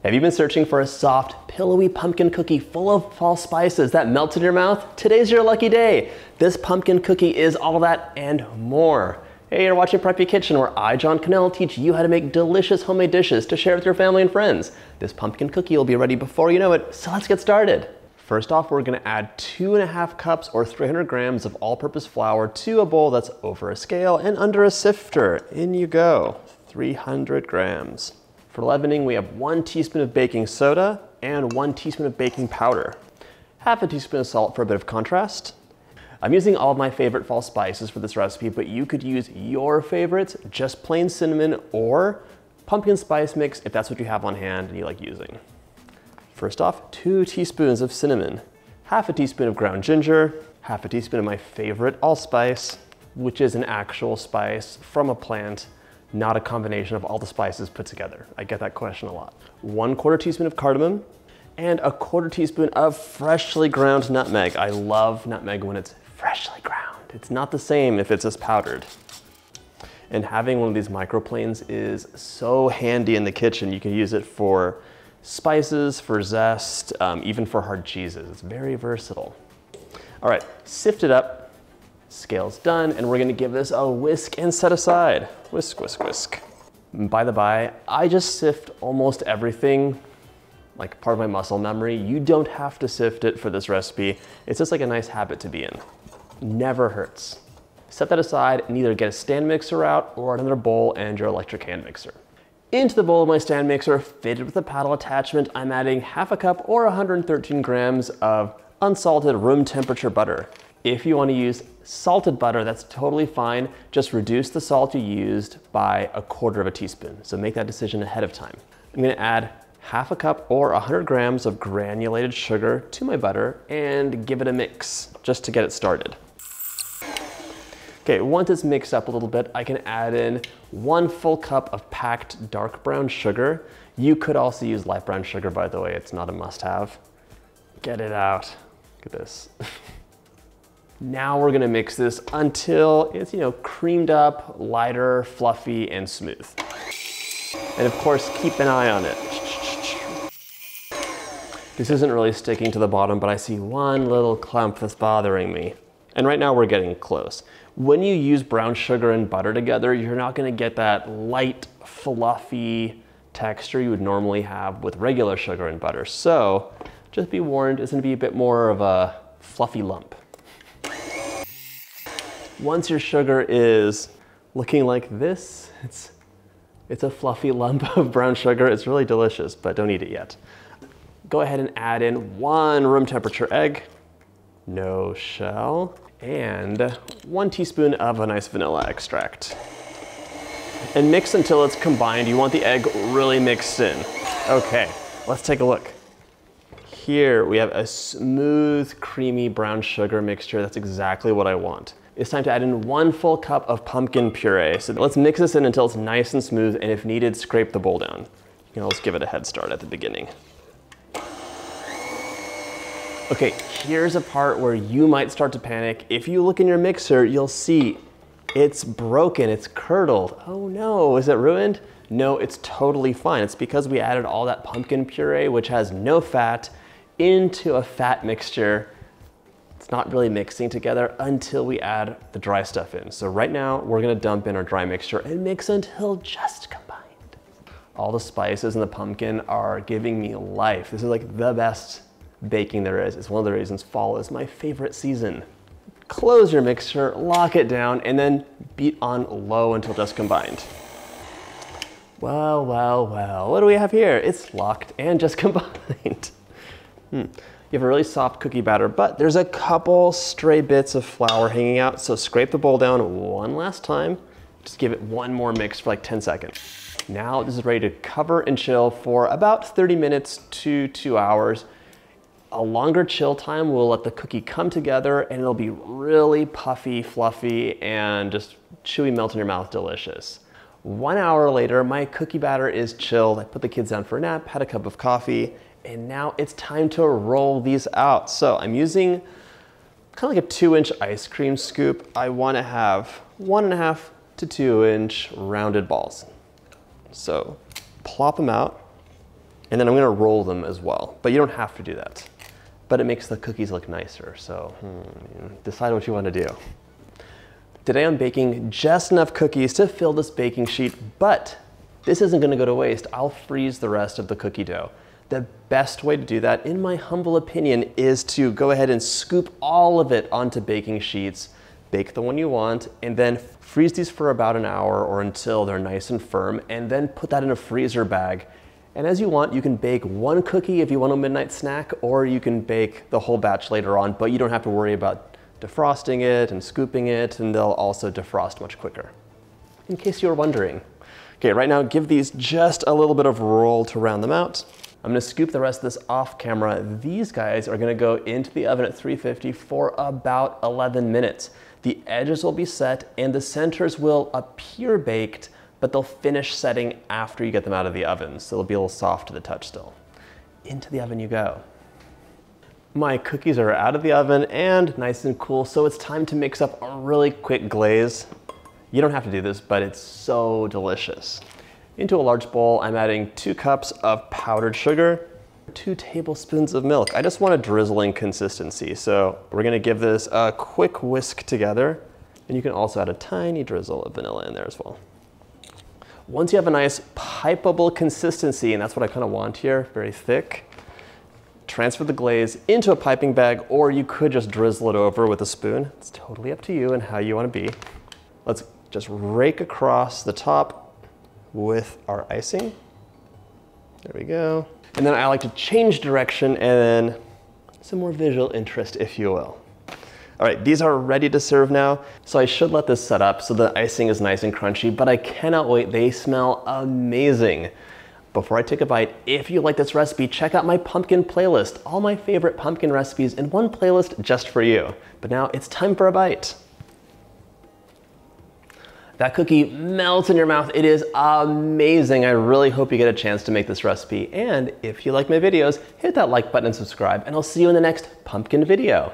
Have you been searching for a soft, pillowy pumpkin cookie full of fall spices that melt in your mouth? Today's your lucky day. This pumpkin cookie is all that and more. Hey, you're watching Preppy Kitchen, where I, John Cannell, teach you how to make delicious homemade dishes to share with your family and friends. This pumpkin cookie will be ready before you know it, so let's get started. First off, we're gonna add 2.5 cups or 300 grams of all-purpose flour to a bowl that's over a scale and under a sifter. In you go, 300 grams. For leavening, we have 1 teaspoon of baking soda and 1 teaspoon of baking powder. Half a teaspoon of salt for a bit of contrast. I'm using all of my favorite fall spices for this recipe, but you could use your favorites, just plain cinnamon or pumpkin spice mix if that's what you have on hand and you like using. First off, 2 teaspoons of cinnamon, half a teaspoon of ground ginger, half a teaspoon of my favorite allspice, which is an actual spice from a plant, not a combination of all the spices put together. I get that question a lot. 1/4 teaspoon of cardamom and 1/4 teaspoon of freshly ground nutmeg. I love nutmeg when it's freshly ground. It's not the same if it's just powdered. And having one of these microplanes is so handy in the kitchen. You can use it for spices, for zest, even for hard cheeses. It's very versatile. All right, sift it up. Scale's done, and we're gonna give this a whisk and set aside. Whisk, whisk, whisk. By the by, I just sift almost everything, like part of my muscle memory. You don't have to sift it for this recipe. It's just like a nice habit to be in. Never hurts. Set that aside and either get a stand mixer out or another bowl and your electric hand mixer. Into the bowl of my stand mixer, fitted with a paddle attachment, I'm adding half a cup or 113 grams of unsalted room temperature butter. If you want to use salted butter, that's totally fine. Just reduce the salt you used by 1/4 teaspoon. So make that decision ahead of time. I'm gonna add half a cup or 100 grams of granulated sugar to my butter and give it a mix just to get it started. Okay, once it's mixed up a little bit, I can add in 1 full cup of packed dark brown sugar. You could also use light brown sugar, by the way. It's not a must-have. Get it out. Look at this. Now we're gonna mix this until it's, creamed up, lighter, fluffy, and smooth. And of course, keep an eye on it. This isn't really sticking to the bottom, but I see one little clump that's bothering me. And right now we're getting close. When you use brown sugar and butter together, you're not gonna get that light, fluffy texture you would normally have with regular sugar and butter. So just be warned, it's gonna be a bit more of a fluffy lump. Once your sugar is looking like this, it's a fluffy lump of brown sugar. It's really delicious, but don't eat it yet. Go ahead and add in 1 room temperature egg, no shell, and 1 teaspoon of a nice vanilla extract. And mix until it's combined. You want the egg really mixed in. Okay, let's take a look. Here we have a smooth, creamy brown sugar mixture. That's exactly what I want. It's time to add in 1 full cup of pumpkin puree. So let's mix this in until it's nice and smooth, and if needed, scrape the bowl down. You can always give it a head start at the beginning. Okay, here's a part where you might start to panic. If you look in your mixer, you'll see it's broken, it's curdled. Oh no, is it ruined? No, it's totally fine. It's because we added all that pumpkin puree, which has no fat, into a fat mixture. It's not really mixing together until we add the dry stuff in. So right now, we're gonna dump in our dry mixture and mix until just combined. All the spices and the pumpkin are giving me life. This is like the best baking there is. It's one of the reasons fall is my favorite season. Close your mixture, lock it down, and then beat on low until just combined. Well, well, well, what do we have here? It's locked and just combined. You have a really soft cookie batter, but there's a couple stray bits of flour hanging out, so scrape the bowl down one last time. Just give it one more mix for like 10 seconds. Now this is ready to cover and chill for about 30 minutes to 2 hours. A longer chill time will let the cookie come together and it'll be really puffy, fluffy, and just chewy, melt in your mouth, delicious. 1 hour later, my cookie batter is chilled. I put the kids down for a nap, had a cup of coffee, and now it's time to roll these out. So I'm using kind of like a 2-inch ice cream scoop. I want to have 1.5 to 2-inch rounded balls. So plop them out And then I'm gonna roll them as well, but you don't have to do that. But it makes the cookies look nicer, so decide what you wanna do. Today I'm baking just enough cookies to fill this baking sheet, but this isn't gonna go to waste. I'll freeze the rest of the cookie dough. The best way to do that, in my humble opinion, is to go ahead and scoop all of it onto baking sheets, bake the one you want, and then freeze these for about an hour or until they're nice and firm, and then put that in a freezer bag. And as you want, you can bake one cookie if you want a midnight snack, or you can bake the whole batch later on, but you don't have to worry about defrosting it and scooping it, and they'll also defrost much quicker. In case you were wondering. Okay, right now give these just a little bit of roll to round them out. I'm gonna scoop the rest of this off camera. These guys are gonna go into the oven at 350 for about 11 minutes. The edges will be set and the centers will appear baked, but they'll finish setting after you get them out of the oven, so they'll be a little soft to the touch still. Into the oven you go. My cookies are out of the oven and nice and cool, so it's time to mix up a really quick glaze. You don't have to do this, but it's so delicious. Into a large bowl, I'm adding 2 cups of powdered sugar, 2 tablespoons of milk. I just want a drizzling consistency, so we're gonna give this a quick whisk together, and you can also add a tiny drizzle of vanilla in there as well. Once you have a nice pipeable consistency, and that's what I kind of want here, very thick, transfer the glaze into a piping bag, or you could just drizzle it over with a spoon. It's totally up to you and how you want to be. Let's just rake across the top with our icing. There we go. And then I like to change direction and then some more visual interest, if you will. All right, these are ready to serve now. So I should let this set up so the icing is nice and crunchy, but I cannot wait. They smell amazing. Before I take a bite, if you like this recipe, check out my pumpkin playlist. All my favorite pumpkin recipes in one playlist just for you. But now it's time for a bite. That cookie melts in your mouth. It is amazing. I really hope you get a chance to make this recipe. And if you like my videos, hit that like button and subscribe, and I'll see you in the next pumpkin video.